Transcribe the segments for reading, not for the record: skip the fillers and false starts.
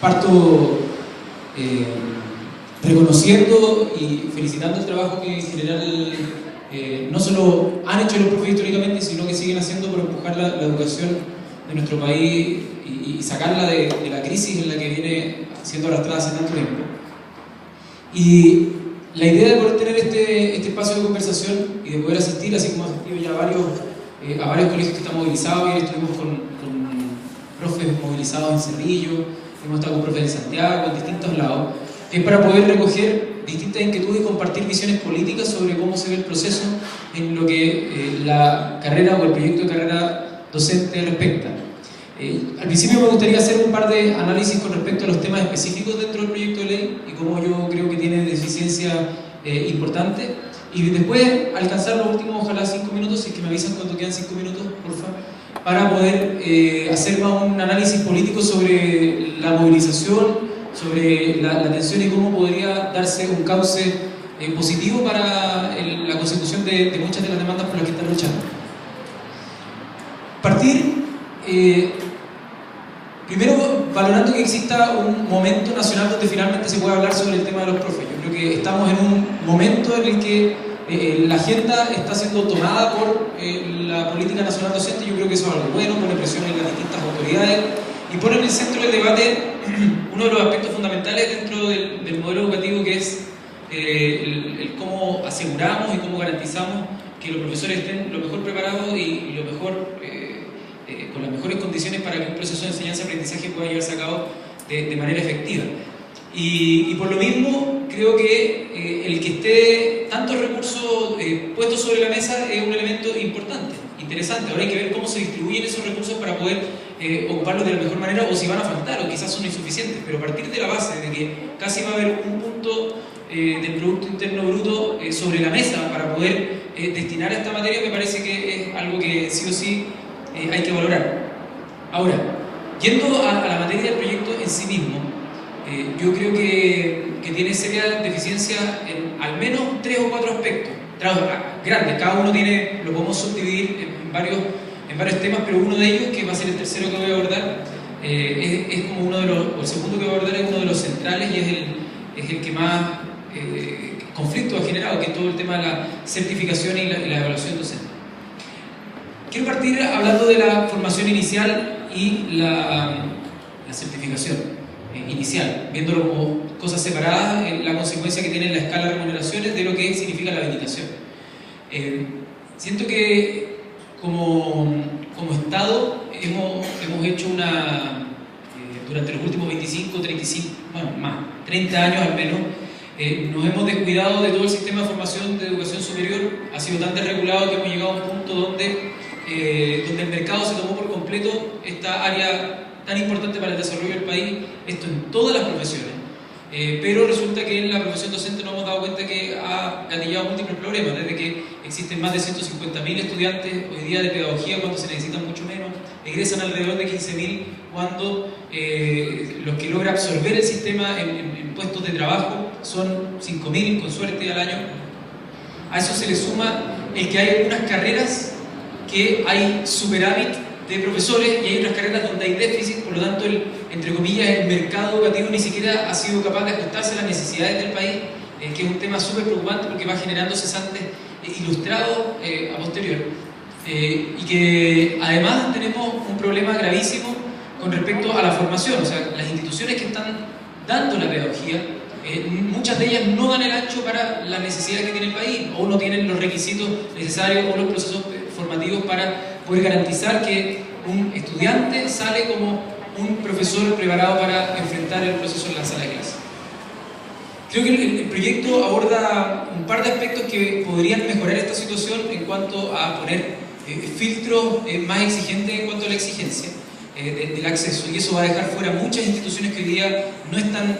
Parto reconociendo y felicitando el trabajo que en general no solo han hecho los profes históricamente, sino que siguen haciendo por empujar la educación de nuestro país y sacarla de la crisis en la que viene siendo arrastrada hace tanto tiempo. Y la idea de poder tener este espacio de conversación y de poder asistir, así como asistido ya a varios colegios que están movilizados. Ayer estuvimos con profes movilizados en Cerrillo, hemos estado con profes en Santiago, en distintos lados, es para poder recoger distintas inquietudes y compartir visiones políticas sobre cómo se ve el proceso en lo que la carrera o el proyecto de carrera docente respecta. Al principio me gustaría hacer un par de análisis con respecto a los temas específicos dentro del proyecto de ley y cómo yo creo que tiene deficiencias importantes, y después alcanzar los últimos, ojalá 5 minutos, si es que me avisan cuando quedan 5 minutos, por favor, para poder hacer más un análisis político sobre la movilización, sobre la tensión y cómo podría darse un cauce positivo para la consecución de muchas de las demandas por las que están luchando. Partir primero valorando que exista un momento nacional donde finalmente se pueda hablar sobre el tema de los profes. Yo creo que estamos en un momento en el que la agenda está siendo tomada por la política nacional docente. Yo creo que eso es algo bueno, pone presión en las distintas autoridades y pone en el centro del debate uno de los aspectos fundamentales dentro del modelo educativo, que es el cómo aseguramos y cómo garantizamos que los profesores estén lo mejor preparados y lo mejor, con las mejores condiciones para que un proceso de enseñanza-aprendizaje pueda llevarse a cabo de manera efectiva. Y por lo mismo, creo que el que esté tantos recursos puestos sobre la mesa es un elemento importante, interesante. Ahora hay que ver cómo se distribuyen esos recursos para poder ocuparlos de la mejor manera, o si van a faltar, o quizás son insuficientes. Pero a partir de la base de que casi va a haber un punto del Producto Interno Bruto sobre la mesa para poder destinar a esta materia, me parece que es algo que sí o sí hay que valorar. Ahora, yendo a la materia del proyecto en sí mismo, yo creo que tiene serias deficiencias en al menos 3 o 4 aspectos grandes. Cada uno lo podemos subdividir en varios temas, pero uno de ellos, que va a ser el tercero que voy a abordar, es como uno de los, o el segundo que voy a abordar es uno de los centrales, y es el que más conflicto ha generado, que es todo el tema de la certificación y la evaluación docente. Quiero partir hablando de la formación inicial y la certificación inicial, viéndolo como cosas separadas, la consecuencia que tiene en la escala de remuneraciones de lo que significa la habilitación. Siento que como Estado hemos hecho durante los últimos 25, 35, bueno, más, 30 años al menos, nos hemos descuidado de todo el sistema de formación de educación superior. Ha sido tan desregulado que hemos llegado a un punto donde el mercado se tomó por completo esta área tan importante para el desarrollo del país, esto en todas las profesiones. Pero resulta que en la profesión docente nos hemos dado cuenta que ha gatillado múltiples problemas, desde que existen más de 150.000 estudiantes hoy día de pedagogía cuando se necesitan mucho menos, egresan alrededor de 15.000 cuando los que logra absorber el sistema en puestos de trabajo son 5.000 con suerte al año. A eso se le suma el que hay algunas carreras que hay superávit de profesores y hay otras carreras donde hay déficit. Por lo tanto, entre comillas, el mercado educativo ni siquiera ha sido capaz de ajustarse a las necesidades del país, que es un tema súper preocupante porque va generando cesantes ilustrados a posterior. Y que además tenemos un problema gravísimo con respecto a la formación. O sea, las instituciones que están dando la pedagogía, muchas de ellas no dan el ancho para las necesidades que tiene el país, o no tienen los requisitos necesarios o los procesos formativos para poder garantizar que un estudiante sale como un profesor preparado para enfrentar el proceso en la sala de clase. Creo que el proyecto aborda un par de aspectos que podrían mejorar esta situación en cuanto a poner filtros más exigentes en cuanto a la exigencia del acceso, y eso va a dejar fuera muchas instituciones que hoy día no están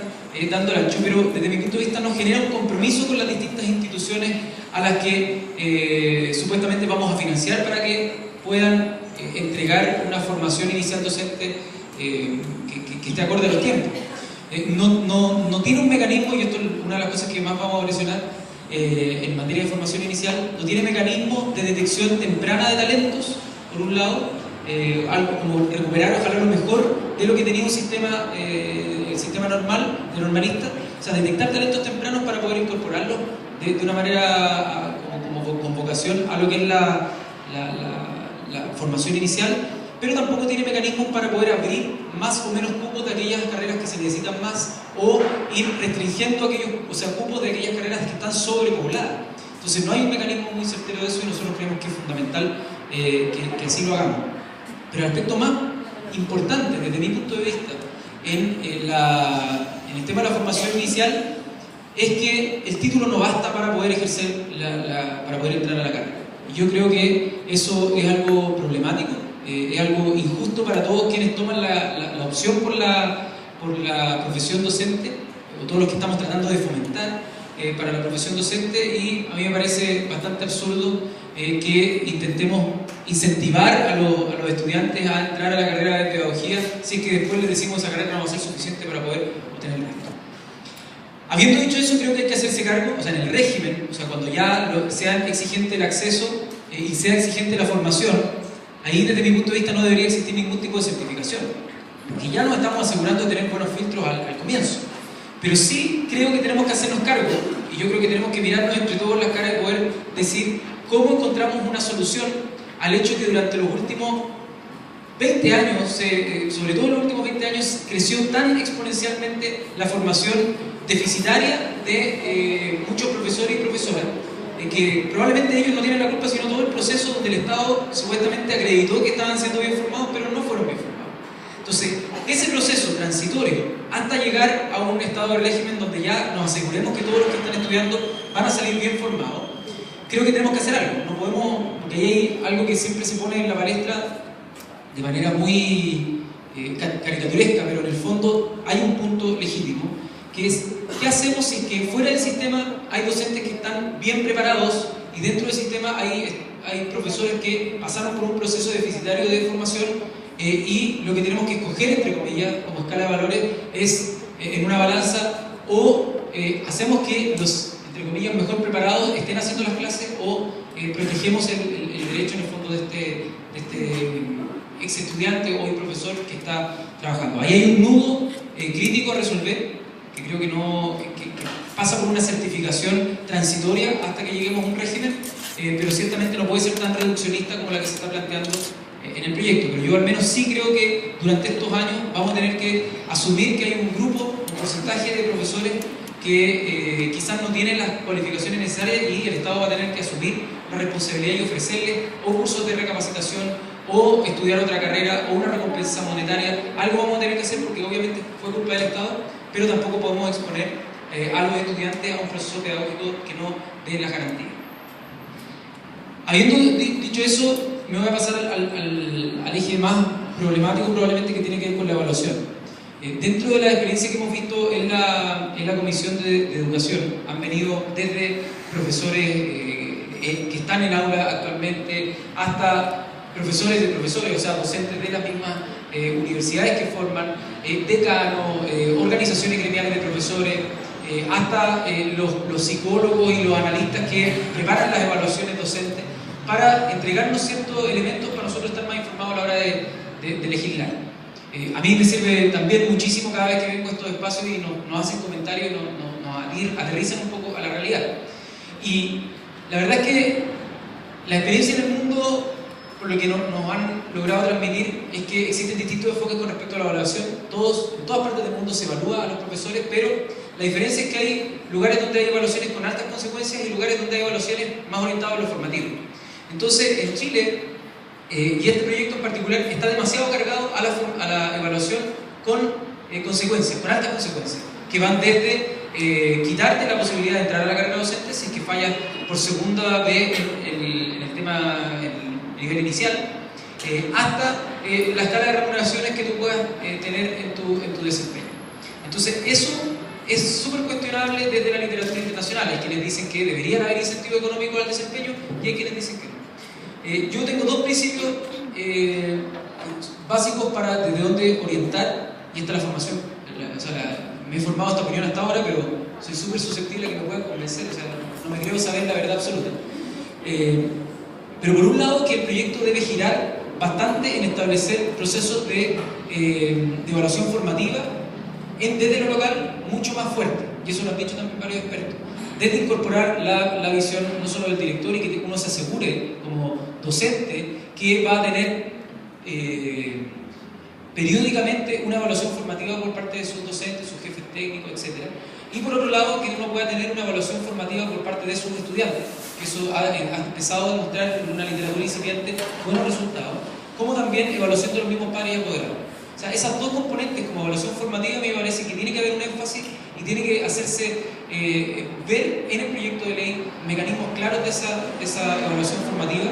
dando el ancho, pero desde mi punto de vista nos genera un compromiso con las distintas instituciones a las que supuestamente vamos a financiar para que puedan entregar una formación inicial docente que esté acorde a los tiempos. No tiene un mecanismo, y esto es una de las cosas que más vamos a presionar en materia de formación inicial, no tiene mecanismo de detección temprana de talentos, por un lado, algo como recuperar ojalá lo mejor de lo que tenía un sistema, el sistema normal, de normalista, o sea, detectar talentos tempranos para poder incorporarlos de una manera como con vocación a lo que es la formación inicial, pero tampoco tiene mecanismos para poder abrir más o menos cupos de aquellas carreras que se necesitan más o ir restringiendo aquellos, o sea, cupos de aquellas carreras que están sobrepobladas. Entonces no hay un mecanismo muy certero de eso y nosotros creemos que es fundamental que así lo hagamos. Pero el aspecto más importante desde mi punto de vista en el tema de la formación inicial es que el título no basta para poder ejercer, para poder entrar a la carrera. Y yo creo que eso es algo problemático, es algo injusto para todos quienes toman la opción por la profesión docente, o todos los que estamos tratando de fomentar para la profesión docente, y a mí me parece bastante absurdo que intentemos incentivar a los estudiantes a entrar a la carrera de pedagogía si es que después les decimos esa carrera no va a ser suficiente para poder obtener el título. Habiendo dicho eso, creo que hay que hacerse cargo, o sea, en el régimen, o sea, cuando ya sea exigente el acceso y sea exigente la formación, ahí desde mi punto de vista no debería existir ningún tipo de certificación, porque ya nos estamos asegurando de tener buenos filtros al comienzo. Pero sí creo que tenemos que hacernos cargo, y yo creo que tenemos que mirarnos entre todos las caras y poder decir cómo encontramos una solución al hecho que durante los últimos 20 años, sobre todo en los últimos 20 años, creció tan exponencialmente la formación deficitaria de muchos profesores y profesoras, que probablemente ellos no tienen la culpa, sino todo el proceso donde el Estado supuestamente acreditó que estaban siendo bien formados, pero no fueron bien formados. Entonces, ese proceso transitorio hasta llegar a un estado de régimen donde ya nos aseguremos que todos los que están estudiando van a salir bien formados, creo que tenemos que hacer algo. No podemos, porque hay algo que siempre se pone en la palestra de manera muy caricaturesca, pero en el fondo hay un punto legítimo, que es, ¿qué hacemos si es que fuera del sistema hay docentes que están bien preparados y dentro del sistema hay profesores que pasaron por un proceso deficitario de formación y lo que tenemos que escoger, entre comillas, como escala de valores, es en una balanza o hacemos que los, entre comillas, mejor preparados estén haciendo las clases o protegemos el derecho en el fondo de este ex estudiante o el profesor que está trabajando. Ahí hay un nudo crítico a resolver, que creo que pasa por una certificación transitoria hasta que lleguemos a un régimen, pero ciertamente no puede ser tan reduccionista como la que se está planteando en el proyecto. Pero yo al menos sí creo que durante estos años vamos a tener que asumir que hay un grupo, un porcentaje de profesores que quizás no tienen las cualificaciones necesarias y el Estado va a tener que asumir la responsabilidad y ofrecerles o cursos de recapacitación o estudiar otra carrera o una recompensa monetaria. Algo vamos a tener que hacer porque obviamente fue culpa del Estado, pero tampoco podemos exponer a los estudiantes a un proceso pedagógico que no dé las garantías. Habiendo dicho eso, me voy a pasar al eje más problemático probablemente, que tiene que ver con la evaluación. Dentro de la experiencia que hemos visto en la Comisión de Educación, han venido desde profesores que están en aula actualmente hasta profesores de profesores, o sea, docentes de las mismas universidades que forman, decanos, organizaciones gremiales de profesores, hasta los psicólogos y los analistas que preparan las evaluaciones docentes para entregarnos ciertos elementos para nosotros estar más informados a la hora de legislar. A mí me sirve también muchísimo cada vez que vengo a estos espacios y nos hacen comentarios y nos aterrizan un poco a la realidad. Y la verdad es que la experiencia en el mundo, por lo que nos han logrado transmitir, es que existen distintos enfoques con respecto a la evaluación. En todas partes del mundo se evalúa a los profesores, pero la diferencia es que hay lugares donde hay evaluaciones con altas consecuencias y lugares donde hay evaluaciones más orientadas a lo formativo. Entonces, en Chile, y este proyecto en particular, está demasiado cargado a la evaluación con consecuencias, con altas consecuencias, que van desde quitarte la posibilidad de entrar a la carrera docente si es que fallas por segunda vez en el nivel inicial, hasta la escala de remuneraciones que tú puedas tener en tu desempeño. Entonces, eso es súper cuestionable desde la literatura internacional. Hay quienes dicen que deberían haber incentivo económico al desempeño y hay quienes dicen que no. Yo tengo dos principios básicos para desde dónde orientar, y esta es la formación. Me he formado esta opinión hasta ahora, pero soy súper susceptible a que me puedan convencer, o sea, no me creo saber la verdad absoluta. Pero por un lado, que el proyecto debe girar bastante en establecer procesos de evaluación formativa desde lo local mucho más fuerte, y eso lo han dicho también varios expertos, desde incorporar la visión no solo del director y que uno se asegure como docente que va a tener periódicamente una evaluación formativa por parte de sus docentes, sus jefes técnicos, etc. Y por otro lado, que uno pueda tener una evaluación formativa por parte de sus estudiantes, que eso ha empezado a demostrar en una literatura incipiente buenos resultados, como también evaluación de los mismos pares y apoderados. O sea, esas dos componentes como evaluación formativa me parece que tiene que haber un énfasis y tiene que hacerse ver en el proyecto de ley mecanismos claros de esa evaluación formativa,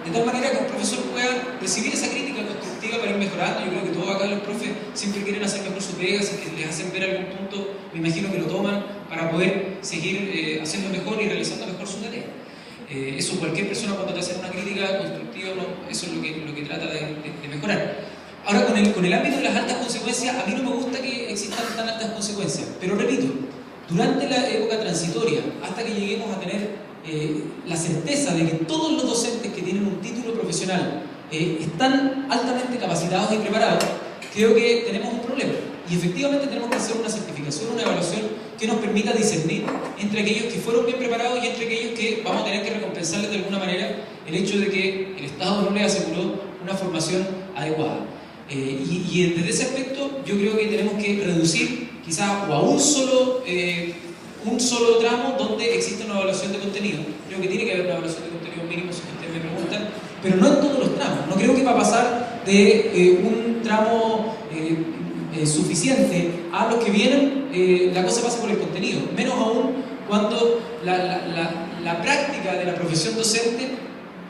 de tal manera que un profesor pueda recibir esa crítica constructiva para ir mejorando. Yo creo que todos acá los profes siempre quieren hacer mejor sus pegas, y que les hacen ver algún punto, me imagino que lo toman para poder seguir haciendo mejor y realizando mejor su tarea. Eso cualquier persona cuando te hace una crítica constructiva, eso es lo que trata de mejorar. Ahora, con el ámbito de las altas consecuencias, a mí no me gusta que existan tan altas consecuencias, pero repito, durante la época transitoria, hasta que lleguemos a tener la certeza de que todos los docentes que tienen un título profesional están altamente capacitados y preparados, creo que tenemos un problema. Y efectivamente tenemos que hacer una certificación, una evaluación que nos permita discernir entre aquellos que fueron bien preparados y entre aquellos que vamos a tener que recompensarles de alguna manera el hecho de que el Estado no les aseguró una formación adecuada. Y desde ese aspecto yo creo que tenemos que reducir quizás o a un solo tramo donde existe una evaluación de contenido. Creo que tiene que haber una evaluación de contenido mínimo, si ustedes me preguntan, pero no en todos los tramos. No creo que va a pasar de un tramo suficiente a los que vienen, la cosa pasa por el contenido, menos aún cuando la práctica de la profesión docente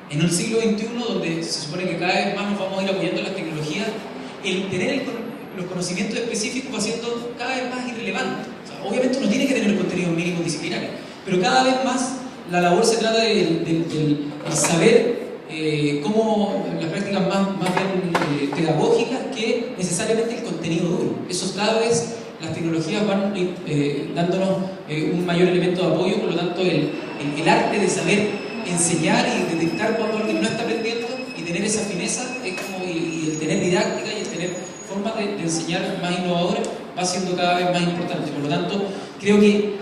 en el siglo XXI, donde se supone que cada vez más nos vamos a ir apoyando en las tecnologías, el tener los conocimientos específicos va siendo cada vez más irrelevante. O sea, obviamente uno tiene que tener contenidos mínimos disciplinarios, pero cada vez más la labor se trata del saber cómo las prácticas más bien pedagógicas que necesariamente el contenido duro. Eso cada vez las tecnologías van dándonos un mayor elemento de apoyo, por lo tanto el arte de saber enseñar y detectar cuando alguien no está aprendiendo y tener esa fineza y el tener didáctica y el tener formas de enseñar más innovadoras va siendo cada vez más importante. Por lo tanto, creo que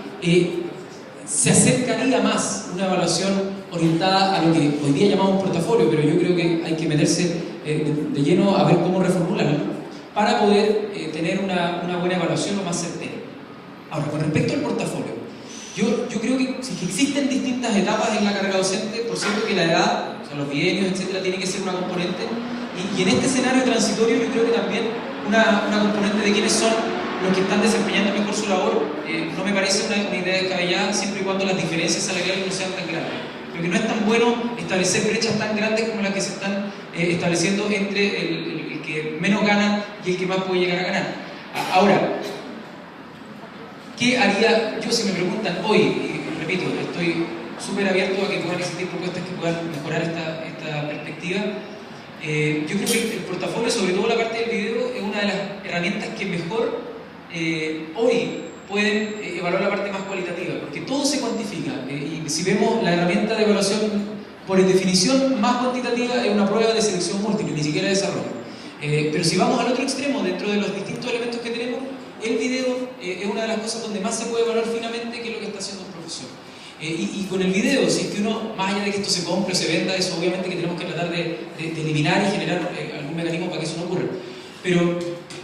se acercaría más una evaluación orientada a lo que hoy día llamamos portafolio, pero yo creo que hay que meterse de lleno a ver cómo reformularlo para poder tener una buena evaluación lo más certera. Ahora, con respecto al portafolio, yo creo que existen distintas etapas en la carrera docente, por cierto que la edad, o sea, los bienios, etcétera, tiene que ser una componente, y en este escenario transitorio yo creo que también una componente de quiénes son los que están desempeñando mejor su labor, no me parece una idea descabellada, siempre y cuando las diferencias salariales no sean tan grandes. Creo que no es tan bueno establecer brechas tan grandes como las que se están estableciendo entre el que menos gana y el que más puede llegar a ganar. Ahora, ¿qué haría yo si me preguntan hoy? Y repito, estoy súper abierto a que puedan existir propuestas que puedan mejorar esta perspectiva. Yo creo que el portafolio, sobre todo la parte del video, es una de las herramientas que mejor hoy pueden evaluar la parte más cualitativa, porque todo se cuantifica. Y si vemos la herramienta de evaluación, por definición más cuantitativa, es una prueba de selección múltiple, ni siquiera de desarrollo. Pero si vamos al otro extremo, dentro de los distintos elementos que tenemos, el video es una de las cosas donde más se puede evaluar finamente qué es lo que está haciendo un profesor. Y con el video, si es que uno, más allá de que esto se compre o se venda, eso obviamente que tenemos que tratar de eliminar y generar algún mecanismo para que eso no ocurra. Pero,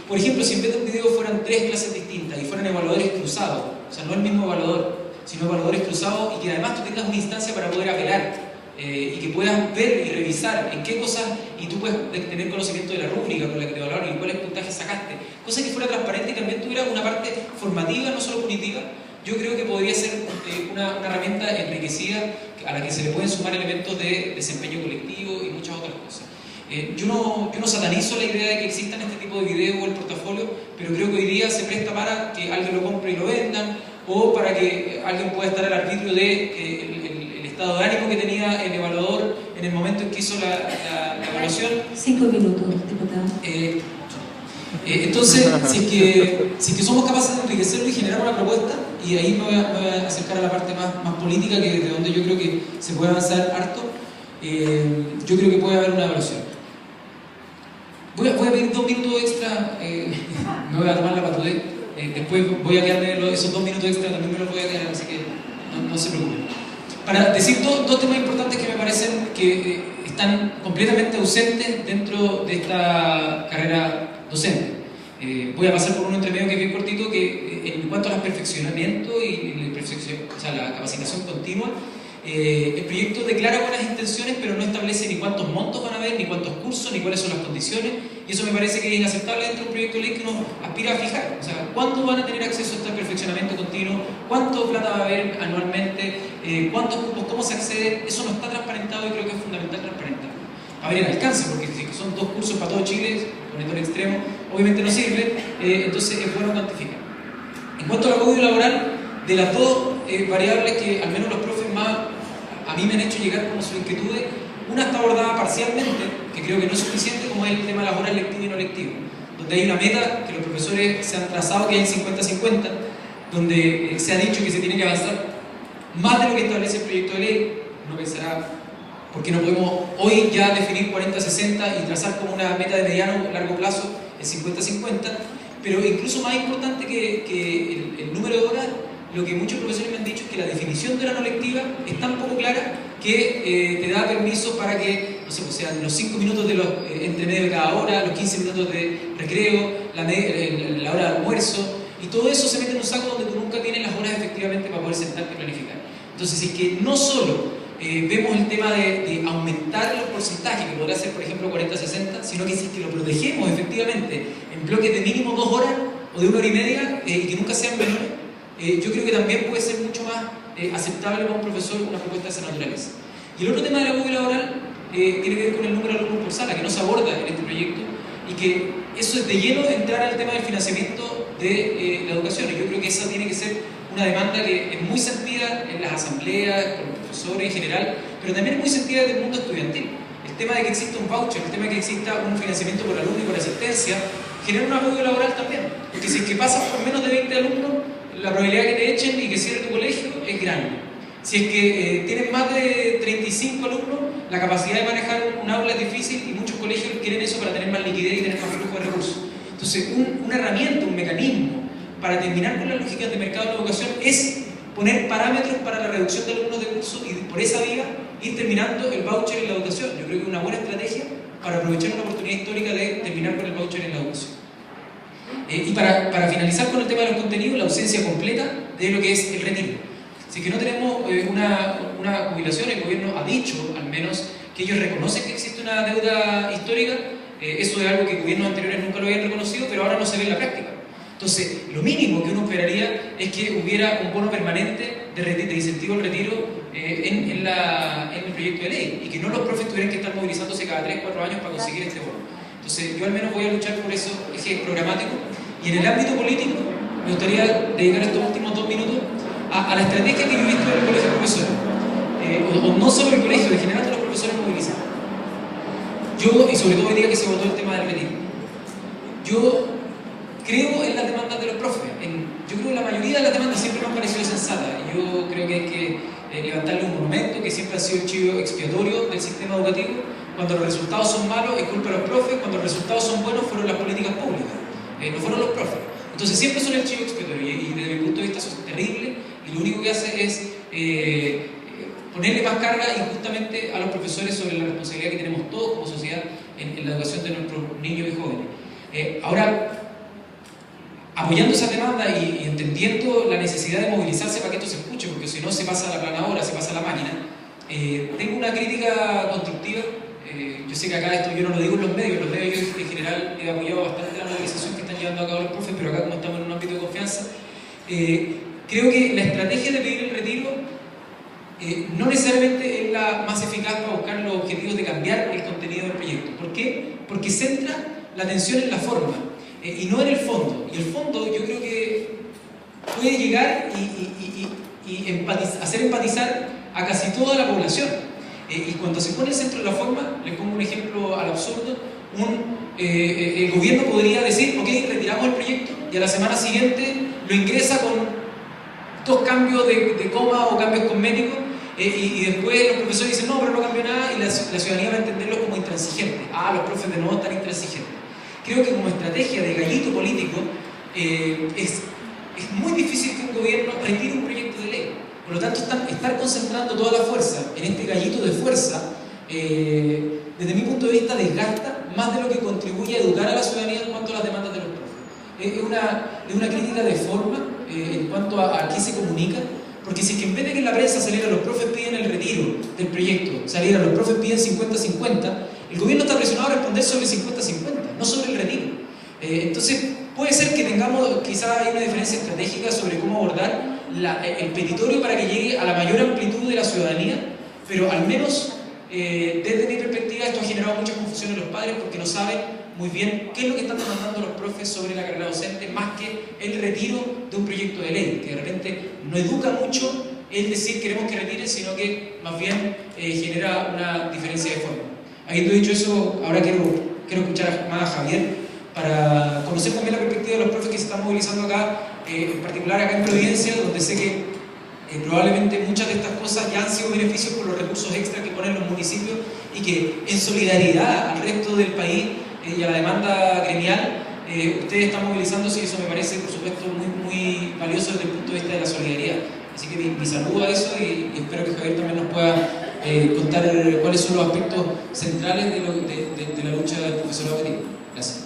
por ejemplo, si en vez de un video fueran 3 clases distintas y fueran evaluadores cruzados, o sea, no el mismo evaluador, sino evaluadores cruzados, y que además tú tengas una instancia para poder apelar, y que puedas ver y revisar en qué cosas, y tú puedes tener conocimiento de la rúbrica con la que te evaluaron y cuáles puntajes sacaste, cosa que fuera transparente y también tuviera una parte formativa, no solo punitiva. Yo creo que podría ser una herramienta enriquecida a la que se le pueden sumar elementos de desempeño colectivo y muchas otras cosas. Yo no satanizo la idea de que existan este tipo de videos o el portafolio, pero creo que hoy día se presta para que alguien lo compre y lo vendan, o para que alguien pueda estar al arbitrio de estado de ánimo que tenía el evaluador en el momento en que hizo la evaluación. 5 minutos, diputado. Entonces, si es que somos capaces de enriquecerlo y generar una propuesta, y ahí me voy a acercar a la parte más política, que de donde yo creo que se puede avanzar harto, yo creo que puede haber una evaluación. Voy a pedir 2 minutos extra, me voy a tomar la patudez, después voy a quedarme esos 2 minutos extra, también me los voy a quedar, así que no se preocupen. Para decir dos temas importantes que me parecen que están completamente ausentes dentro de esta carrera docente. Voy a pasar por uno entre medio que es bien cortito, que en cuanto al perfeccionamiento y la capacitación continua, el proyecto declara buenas intenciones, pero no establece ni cuántos montos van a haber, ni cuántos cursos, ni cuáles son las condiciones, y eso me parece que es inaceptable dentro de un proyecto de ley que uno aspira a fijar. O sea, ¿cuándo van a tener acceso a este perfeccionamiento continuo? ¿Cuánto plata va a haber anualmente? ¿Cuántos cupos? ¿Cómo se accede? Eso no está transparentado y creo que es fundamental transparentarlo. A ver el alcance, porque si son 2 cursos para todo Chile, poniendo el extremo, obviamente no sirve, entonces es bueno cuantificar. En cuanto al agobio laboral, de las 2 variables que al menos los profes más a mí me han hecho llegar como sus inquietudes, una está abordada parcialmente, que creo que no es suficiente, como es el tema de las horas lectivas y no lectivas, donde hay una meta que los profesores se han trazado, que es el 50-50, donde se ha dicho que se tiene que avanzar más de lo que establece el proyecto de ley. Uno pensará, ¿por qué no podemos hoy ya definir 40-60 y trazar como una meta de mediano o largo plazo el 50-50? Pero incluso más importante que el número de horas, lo que muchos profesores me han dicho es que la definición de la no lectiva es tan poco clara que te da permiso para que, no sé, pues sean los 5 minutos de los entre medio de cada hora, los 15 minutos de recreo, la hora de almuerzo, y todo eso se mete en un saco donde tú nunca tienes las horas efectivamente para poder sentarte y planificar. Entonces, si es que no solo vemos el tema de aumentar los porcentajes, que podría ser por ejemplo 40-60, sino que si es que lo protegemos efectivamente en bloques de mínimo 2 horas o de 1 hora y media y que nunca sean menores, yo creo que también puede ser mucho más aceptable para un profesor una propuesta de esa naturaleza. Y el otro tema del agobio laboral tiene que ver con el número de alumnos por sala, que no se aborda en este proyecto, y que eso es de lleno entrar al tema del financiamiento de la educación. Y yo creo que esa tiene que ser una demanda que es muy sentida en las asambleas, por los profesores en general, pero también es muy sentida desde el mundo estudiantil. El tema de que exista un voucher, el tema de que exista un financiamiento por alumno y por asistencia, genera un agobio laboral también. Porque si es que pasas por menos de 20 alumnos, la probabilidad de que te echen y que cierre tu colegio es grande. Si es que tienes más de 35 alumnos, la capacidad de manejar un aula es difícil y muchos colegios quieren eso para tener más liquidez y tener más flujo de recursos. Entonces, una herramienta, un mecanismo para terminar con las lógicas de mercado de la educación es poner parámetros para la reducción de alumnos de curso y por esa vía ir terminando el voucher en la educación. Yo creo que es una buena estrategia para aprovechar una oportunidad histórica de terminar con el voucher en la educación. Y para finalizar con el tema de los contenidos, la ausencia completa de lo que es el retiro. Si es que no tenemos una jubilación, el gobierno ha dicho, al menos, que ellos reconocen que existe una deuda histórica. Eso es algo que gobiernos anteriores nunca lo habían reconocido, pero ahora no se ve en la práctica. Entonces, lo mínimo que uno esperaría es que hubiera un bono permanente de incentivo al retiro en el proyecto de ley, y que no los profes tuvieran que estar movilizándose cada 3-4 años para conseguir este bono. Entonces, yo al menos voy a luchar por eso, eje programático. Y en el ámbito político, me gustaría dedicar estos últimos 2 minutos a la estrategia que yo he visto en el colegio de profesores, o no solo el colegio, en general de los profesores movilizados. Yo, y sobre todo hoy día que se votó el tema del retiro, yo creo en las demandas de los profes. Yo creo que la mayoría de las demandas siempre me han parecido sensatas. Yo creo que hay que levantarle un monumento, que siempre ha sido el chivo expiatorio del sistema educativo. Cuando los resultados son malos, es culpa de los profes. Cuando los resultados son buenos, fueron las políticas públicas, no fueron los profes. Entonces siempre son el chivo expiatorio, y desde mi punto de vista eso es terrible, y lo único que hace es ponerle más carga injustamente a los profesores sobre la responsabilidad que tenemos todos como sociedad en la educación de nuestros niños y jóvenes. Ahora, apoyando esa demanda y entendiendo la necesidad de movilizarse para que esto se escuche, porque si no se pasa a la planadora, se pasa a la máquina, tengo una crítica constructiva. Yo sé que acá esto yo no lo digo en los medios yo en general he apoyado bastante la movilización que están llevando a cabo los profes, pero acá como estamos en un ámbito de confianza, creo que la estrategia de pedir el retiro no necesariamente es la más eficaz para buscar los objetivos de cambiar el contenido del proyecto. ¿Por qué? Porque centra la atención en la forma y no en el fondo. Y el fondo yo creo que puede llegar y hacer empatizar a casi toda la población. Y cuando se pone el centro de la forma, les pongo un ejemplo al absurdo, el gobierno podría decir, ok, retiramos el proyecto, y a la semana siguiente lo ingresa con 2 cambios de coma o cambios cosméticos, y después los profesores dicen, no, pero no cambió nada, y la ciudadanía va a entenderlo como intransigente. Los profes de nuevo están intransigentes. creo que como estrategia de gallito político es muy difícil que un gobierno retire un proyecto de ley. Por lo tanto, estar concentrando toda la fuerza en este gallito de fuerza, desde mi punto de vista, desgasta más de lo que contribuye a educar a la ciudadanía en cuanto a las demandas de los profes. Es una crítica de forma en cuanto a qué se comunica, porque si es que en vez de que en la prensa saliera los profes piden el retiro del proyecto, saliera los profes piden 50-50, el gobierno está presionado a responder sobre el 50-50, no sobre el retiro. Entonces, puede ser que tengamos, quizás hay una diferencia estratégica sobre cómo abordar el petitorio para que llegue a la mayor amplitud de la ciudadanía, pero al menos desde mi perspectiva esto ha generado mucha confusión en los padres porque no saben muy bien qué es lo que están demandando los profes sobre la carrera docente, más que el retiro de un proyecto de ley, que de repente no educa mucho el decir queremos que retiren, sino que más bien genera una diferencia de forma. Habiendo dicho eso, ahora quiero escuchar más a Javier para conocer también la perspectiva de los profes que se están movilizando acá, en particular acá en Providencia, donde sé que probablemente muchas de estas cosas ya han sido beneficios por los recursos extra que ponen los municipios y que en solidaridad al resto del país y a la demanda gremial, ustedes están movilizándose y eso me parece, por supuesto, muy valioso desde el punto de vista de la solidaridad. Así que mi saludo a eso y espero que Javier también nos pueda contar cuáles son los aspectos centrales de la lucha del profesorado querido. Gracias.